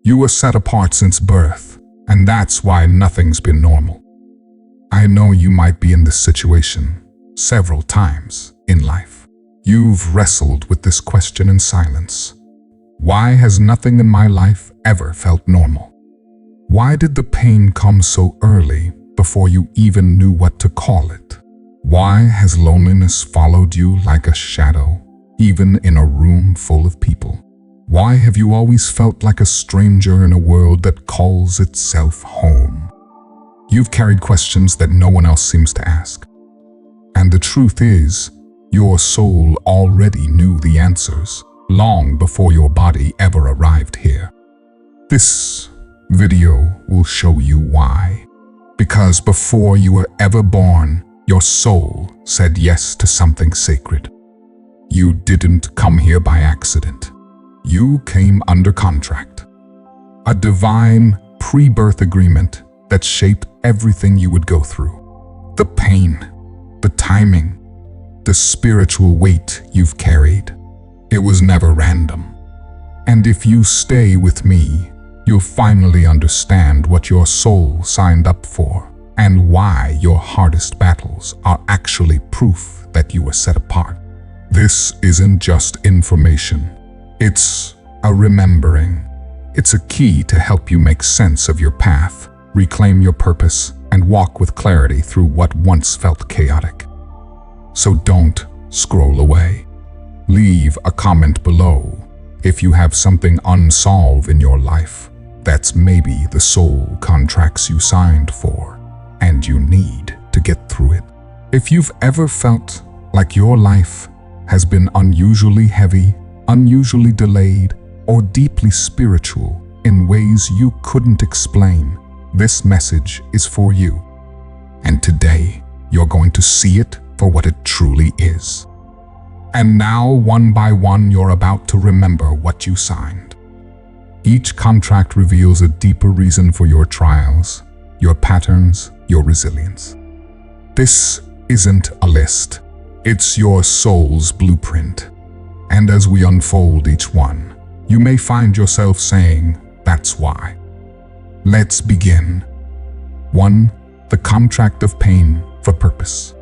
You were set apart since birth, and that's why nothing's been normal. I know you might be in this situation several times in life. You've wrestled with this question in silence. Why has nothing in my life ever felt normal? Why did the pain come so early before you even knew what to call it? Why has loneliness followed you like a shadow, even in a room full of people? Why have you always felt like a stranger in a world that calls itself home? You've carried questions that no one else seems to ask. And the truth is, your soul already knew the answers long before your body ever arrived here. This video will show you why. Because before you were ever born, your soul said yes to something sacred. You didn't come here by accident. You came under contract. A divine pre-birth agreement that shaped everything you would go through. The pain, the timing, the spiritual weight you've carried. It was never random. And if you stay with me, you'll finally understand what your soul signed up for and why your hardest battles are actually proof that you were set apart. This isn't just information. It's a remembering. It's a key to help you make sense of your path, reclaim your purpose, and walk with clarity through what once felt chaotic. So don't scroll away. Leave a comment below if you have something unsolved in your life. That's maybe the soul contracts you signed for, and you need to get through it. If you've ever felt like your life has been unusually heavy, unusually delayed, or deeply spiritual in ways you couldn't explain, this message is for you. And today, you're going to see it for what it truly is. And now, one by one, you're about to remember what you signed. Each contract reveals a deeper reason for your trials, your patterns, your resilience. This isn't a list. It's your soul's blueprint. And as we unfold each one, you may find yourself saying, "That's why." Let's begin. 1. The contract of pain for purpose.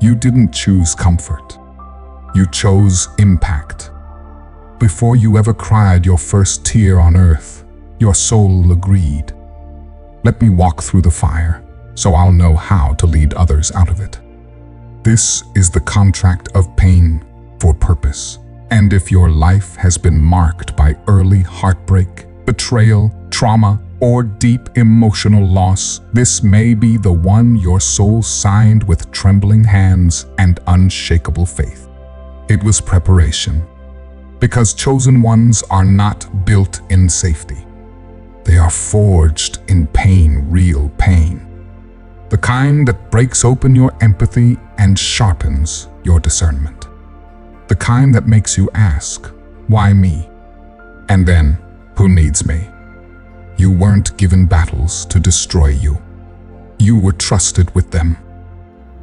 You didn't choose comfort. You chose impact. Before you ever cried your first tear on earth, your soul agreed. Let me walk through the fire, so I'll know how to lead others out of it. This is the contract of pain for purpose. And if your life has been marked by early heartbreak, betrayal, trauma, or deep emotional loss, this may be the one your soul signed with trembling hands and unshakable faith. It was preparation. Because chosen ones are not built in safety. They are forged in pain, real pain. The kind that breaks open your empathy and sharpens your discernment. The kind that makes you ask, why me? And then, who needs me? You weren't given battles to destroy you. You were trusted with them.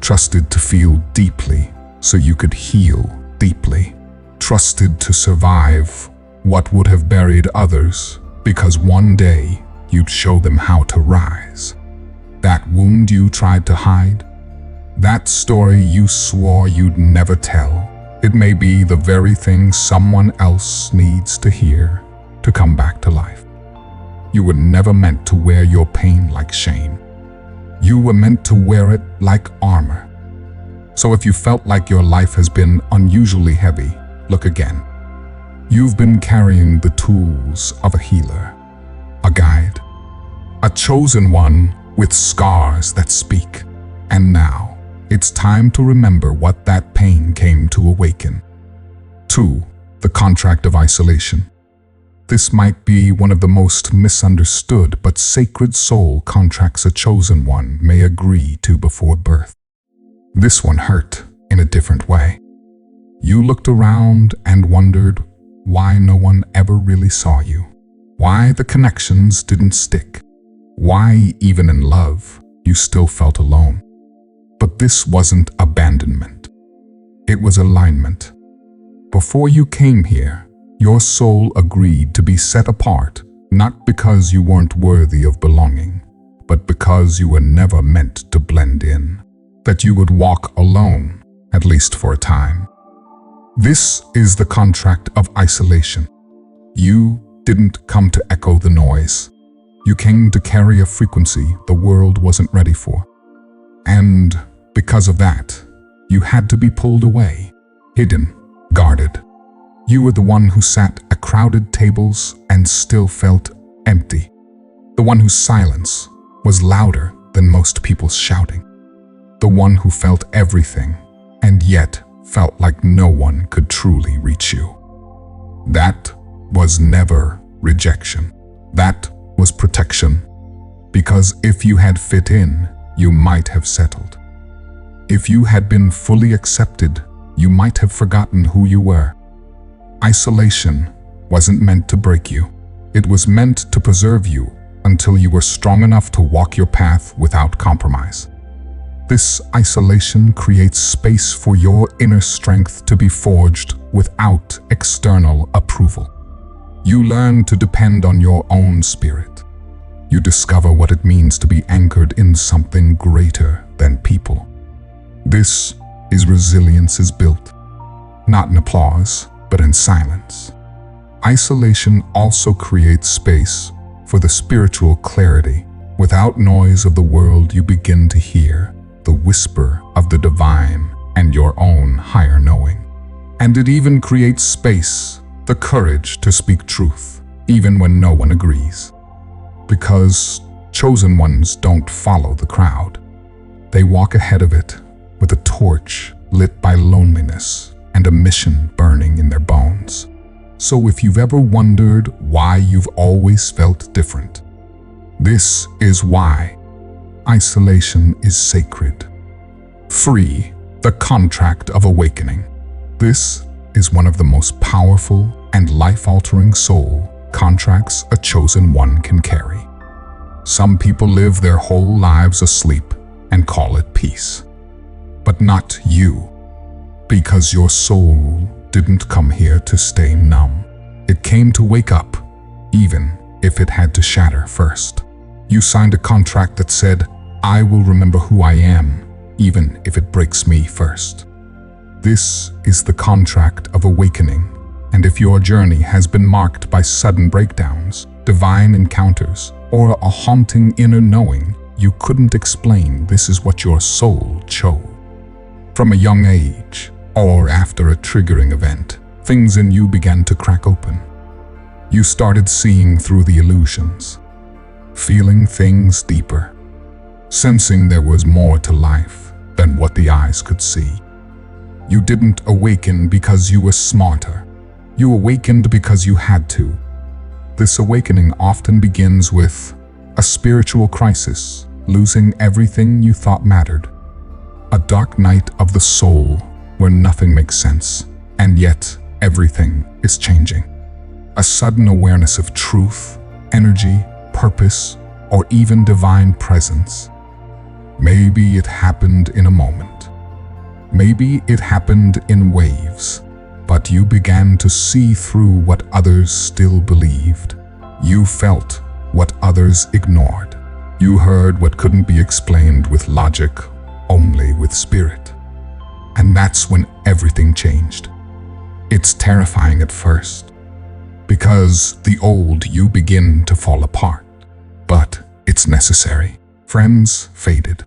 Trusted to feel deeply so you could heal deeply. Trusted to survive what would have buried others because one day you'd show them how to rise. That wound you tried to hide, that story you swore you'd never tell, it may be the very thing someone else needs to hear to come back to life. You were never meant to wear your pain like shame. You were meant to wear it like armor. So if you felt like your life has been unusually heavy, look again. You've been carrying the tools of a healer, a guide, a chosen one with scars that speak. And now, it's time to remember what that pain came to awaken. 2. The contract of isolation. This might be one of the most misunderstood but sacred soul contracts a chosen one may agree to before birth. This one hurt in a different way. You looked around and wondered why no one ever really saw you, why the connections didn't stick, why even in love you still felt alone. But this wasn't abandonment. It was alignment. Before you came here, your soul agreed to be set apart Not because you weren't worthy of belonging, but because you were never meant to blend in. That you would walk alone, at least for a time. This is the contract of isolation. You didn't come to echo the noise. You came to carry a frequency the world wasn't ready for. And because of that, you had to be pulled away, hidden, guarded. You were the one who sat at crowded tables and still felt empty. The one whose silence was louder than most people's shouting. The one who felt everything and yet felt like no one could truly reach you. That was never rejection. That was protection. Because if you had fit in, you might have settled. If you had been fully accepted, you might have forgotten who you were. Isolation wasn't meant to break you. It was meant to preserve you until you were strong enough to walk your path without compromise. This isolation creates space for your inner strength to be forged without external approval. You learn to depend on your own spirit. You discover what it means to be anchored in something greater than people. This is resilience is built, not in applause, but in silence. Isolation also creates space for the spiritual clarity. Without noise of the world, you begin to hear the whisper of the divine and your own higher knowing. And it even creates space, the courage to speak truth, even when no one agrees. Because chosen ones don't follow the crowd. They walk ahead of it with a torch lit by loneliness and a mission burning in their bones. So if you've ever wondered why you've always felt different, this is why. Isolation is sacred. Free, the contract of awakening. This is one of the most powerful and life-altering soul contracts a chosen one can carry. Some people live their whole lives asleep and call it peace. But not you, because your soul didn't come here to stay numb. It came to wake up, even if it had to shatter first. You signed a contract that said, I will remember who I am, even if it breaks me first. This is the contract of awakening, and if your journey has been marked by sudden breakdowns, divine encounters, or a haunting inner knowing you couldn't explain, this is what your soul chose. From a young age, or after a triggering event, things in you began to crack open. You started seeing through the illusions, feeling things deeper, sensing there was more to life than what the eyes could see. You didn't awaken because you were smarter. You awakened because you had to. This awakening often begins with a spiritual crisis, losing everything you thought mattered. A dark night of the soul where nothing makes sense, and yet everything is changing. A sudden awareness of truth, energy, purpose, or even divine presence. Maybe it happened in a moment. Maybe it happened in waves, but you began to see through what others still believed. You felt what others ignored. You heard what couldn't be explained with logic, only with spirit. And that's when everything changed. It's terrifying at first, because the old you begin to fall apart. But it's necessary. Friends faded.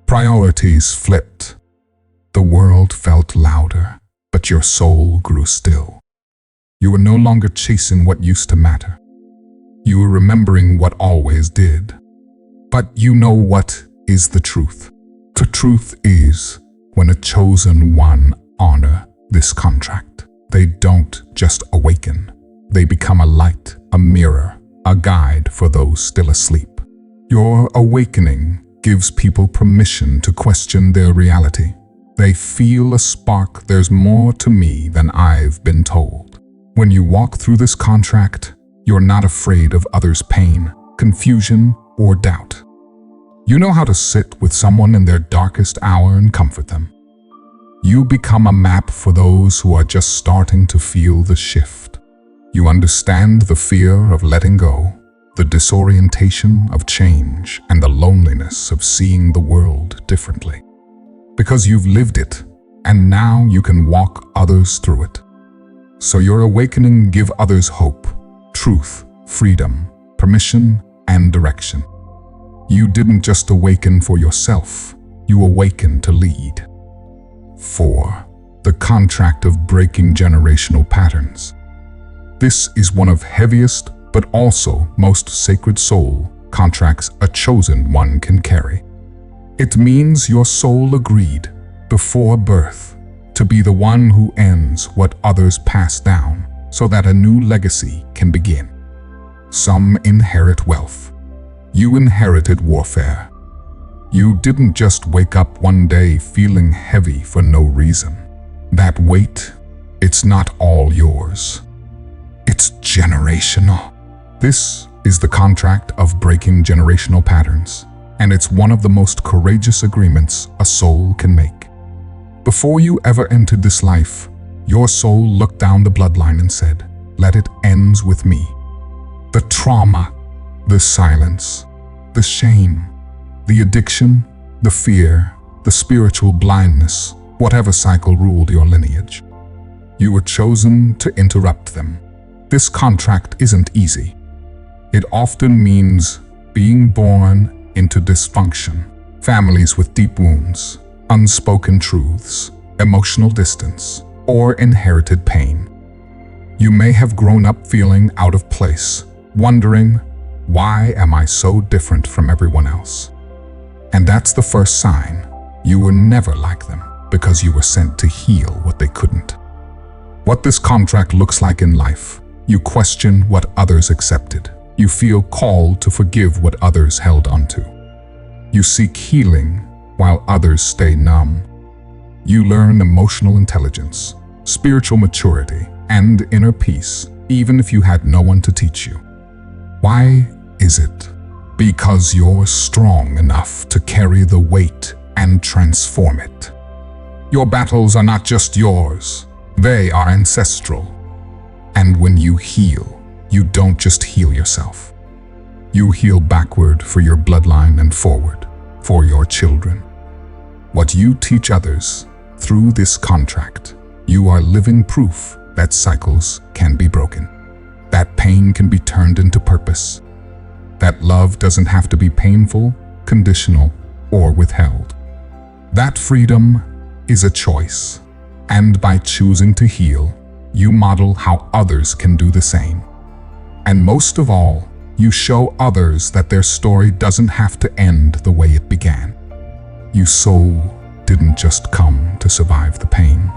Priorities flipped. The world felt louder, but your soul grew still. You were no longer chasing what used to matter. You were remembering what always did. But you know what is the truth. The truth is, when a chosen one honor this contract, they don't just awaken. They become a light, a mirror, a guide for those still asleep. Your awakening gives people permission to question their reality. They feel a spark, there's more to me than I've been told. When you walk through this contract, you're not afraid of others' pain, confusion, or doubt. You know how to sit with someone in their darkest hour and comfort them. You become a map for those who are just starting to feel the shift. You understand the fear of letting go, the disorientation of change, and the loneliness of seeing the world differently. Because you've lived it, and now you can walk others through it. So your awakening give others hope, truth, freedom, permission, and direction. You didn't just awaken for yourself, you awakened to lead. 4. The contract of breaking generational patterns. This is one of heaviest but also most sacred soul contracts a chosen one can carry. It means your soul agreed before birth to be the one who ends what others pass down so that a new legacy can begin. Some inherit wealth. You inherited warfare. You didn't just wake up one day feeling heavy for no reason. That weight, it's not all yours. It's generational. This is the contract of breaking generational patterns, and it's one of the most courageous agreements a soul can make. Before you ever entered this life, your soul looked down the bloodline and said, "Let it end with me." The trauma, the silence, the shame, the addiction, the fear, the spiritual blindness, whatever cycle ruled your lineage. You were chosen to interrupt them. This contract isn't easy. It often means being born into dysfunction, families with deep wounds, unspoken truths, emotional distance, or inherited pain. You may have grown up feeling out of place, wondering, why am I so different from everyone else? And that's the first sign. You were never like them because you were sent to heal what they couldn't. What this contract looks like in life. You question what others accepted. You feel called to forgive what others held onto. You seek healing while others stay numb. You learn emotional intelligence, spiritual maturity, and inner peace, even if you had no one to teach you. Why is it? Because you're strong enough to carry the weight and transform it. Your battles are not just yours, they are ancestral. And when you heal, you don't just heal yourself. You heal backward for your bloodline and forward for your children. What you teach others through this contract, you are living proof that cycles can be broken, that pain can be turned into purpose, that love doesn't have to be painful, conditional, or withheld. That freedom is a choice, and by choosing to heal, you model how others can do the same. And most of all, you show others that their story doesn't have to end the way it began. Your soul didn't just come to survive the pain.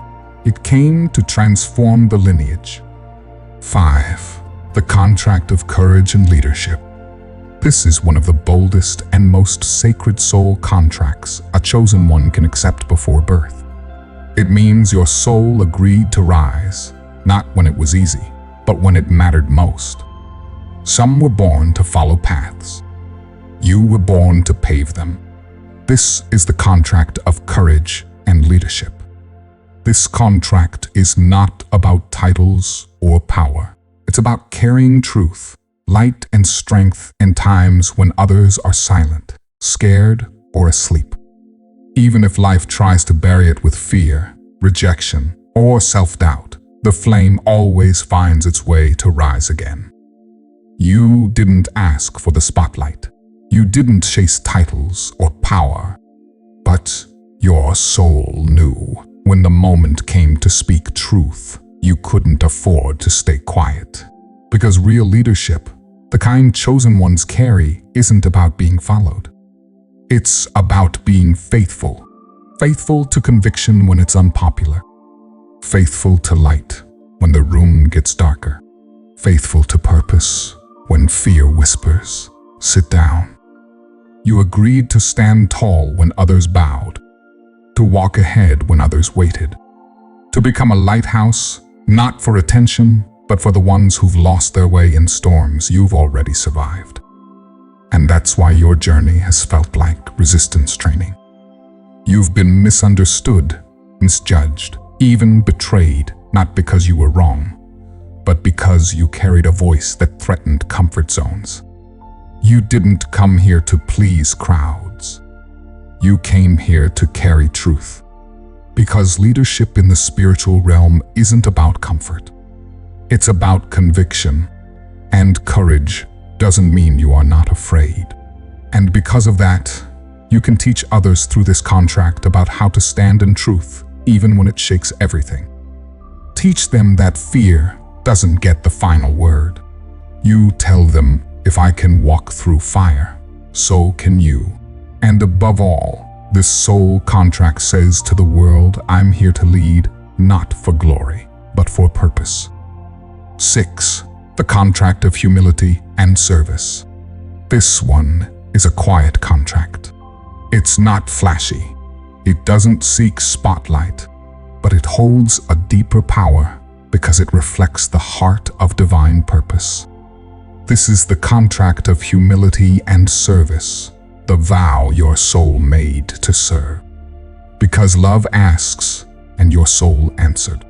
It came to transform the lineage. 5. The contract of courage and leadership. This is one of the boldest and most sacred soul contracts a chosen one can accept before birth. It means your soul agreed to rise, not when it was easy, but when it mattered most. Some were born to follow paths. You were born to pave them. This is the contract of courage and leadership. This contract is not about titles or power. It's about carrying truth, light, and strength in times when others are silent, scared, or asleep. Even if life tries to bury it with fear, rejection, or self-doubt, the flame always finds its way to rise again. You didn't ask for the spotlight. You didn't chase titles or power. But your soul knew when the moment came to speak truth, you couldn't afford to stay quiet. Because real leadership, the kind chosen ones carry, isn't about being followed. It's about being faithful. Faithful to conviction when it's unpopular. Faithful to light when the room gets darker. Faithful to purpose when fear whispers, "Sit down." You agreed to stand tall when others bowed, to walk ahead when others waited, to become a lighthouse, not for attention, but for the ones who've lost their way in storms you've already survived. And that's why your journey has felt like resistance training. You've been misunderstood, misjudged, even betrayed, not because you were wrong, but because you carried a voice that threatened comfort zones. You didn't come here to please crowds. You came here to carry truth. Because leadership in the spiritual realm isn't about comfort. It's about conviction. And courage doesn't mean you are not afraid. And because of that, you can teach others through this contract about how to stand in truth, even when it shakes everything. Teach them that fear doesn't get the final word. You tell them, if I can walk through fire, so can you. And above all, this soul contract says to the world, I'm here to lead, not for glory, but for purpose. 6. The contract of humility and service. This one is a quiet contract. It's not flashy. It doesn't seek spotlight, but it holds a deeper power because it reflects the heart of divine purpose. This is the contract of humility and service, the vow your soul made to serve. Because love asks, and your soul answered.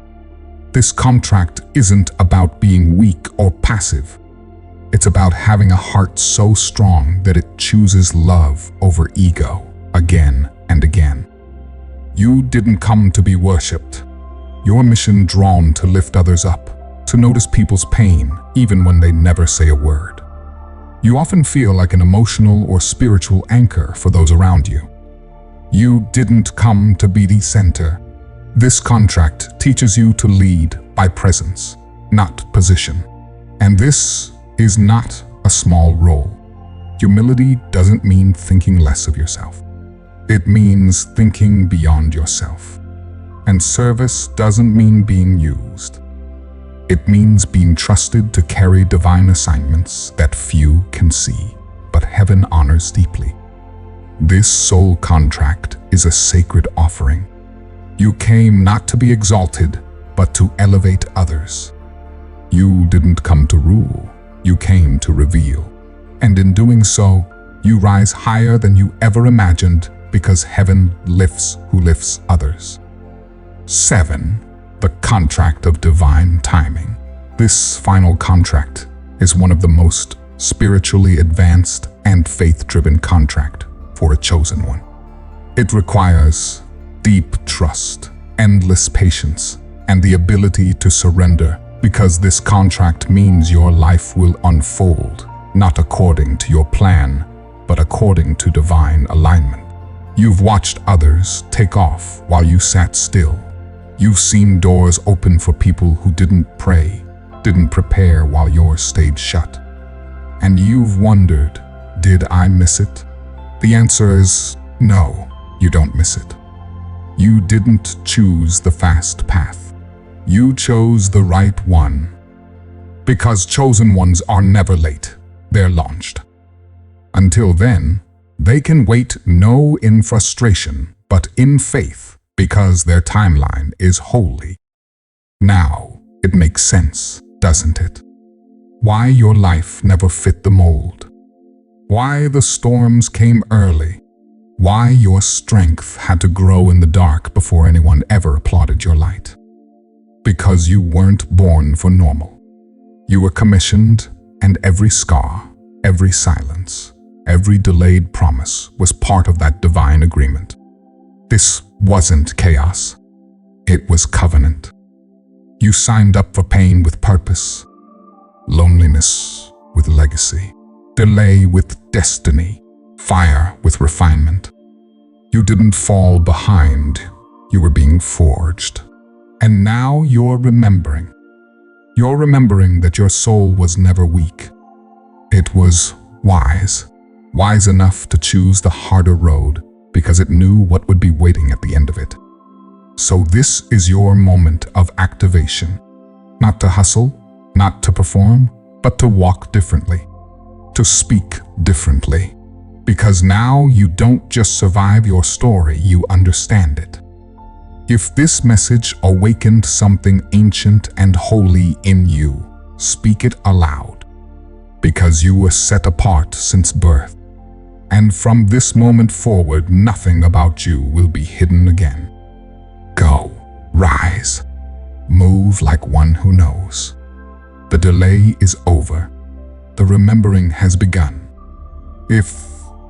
This contract isn't about being weak or passive. It's about having a heart so strong that it chooses love over ego again and again. You didn't come to be worshipped. Your mission drawn to lift others up, to notice people's pain even when they never say a word. You often feel like an emotional or spiritual anchor for those around you. You didn't come to be the center. This contract teaches you to lead by presence, not position. And this is not a small role. Humility doesn't mean thinking less of yourself. It means thinking beyond yourself. And service doesn't mean being used. It means being trusted to carry divine assignments that few can see, but heaven honors deeply. This soul contract is a sacred offering. You came not to be exalted, but to elevate others. You didn't come to rule, you came to reveal. And in doing so, you rise higher than you ever imagined because heaven lifts who lifts others. 7. The contract of divine timing. This final contract is one of the most spiritually advanced and faith-driven contract for a chosen one. It requires deep trust, endless patience, and the ability to surrender because this contract means your life will unfold, not according to your plan, but according to divine alignment. You've watched others take off while you sat still. You've seen doors open for people who didn't pray, didn't prepare while yours stayed shut. And you've wondered, did I miss it? The answer is no, you don't miss it. You didn't choose the fast path. You chose the right one. Because chosen ones are never late, they're launched. Until then, they can wait no in frustration, but in faith, because their timeline is holy. Now, it makes sense, doesn't it? Why your life never fit the mold. Why the storms came early. Why your strength had to grow in the dark before anyone ever applauded your light. Because you weren't born for normal. You were commissioned, and every scar, every silence, every delayed promise was part of that divine agreement. This wasn't chaos. It was covenant. You signed up for pain with purpose, loneliness with legacy, delay with destiny, fire with refinement. You didn't fall behind, you were being forged. And now you're remembering. You're remembering that your soul was never weak. It was wise enough to choose the harder road because it knew what would be waiting at the end of it. So this is your moment of activation. Not to hustle, not to perform, but to walk differently, to speak differently. Because now you don't just survive your story, you understand it. If this message awakened something ancient and holy in you, speak it aloud. Because you were set apart since birth. And from this moment forward, nothing about you will be hidden again. Go, rise, move like one who knows. The delay is over. The remembering has begun. If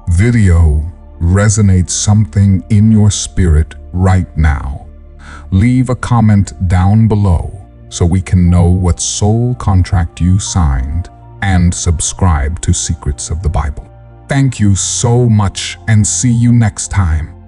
video resonates something in your spirit right now, leave a comment down below so we can know what soul contract you signed, and subscribe to Secrets of the Bible. Thank you so much and see you next time.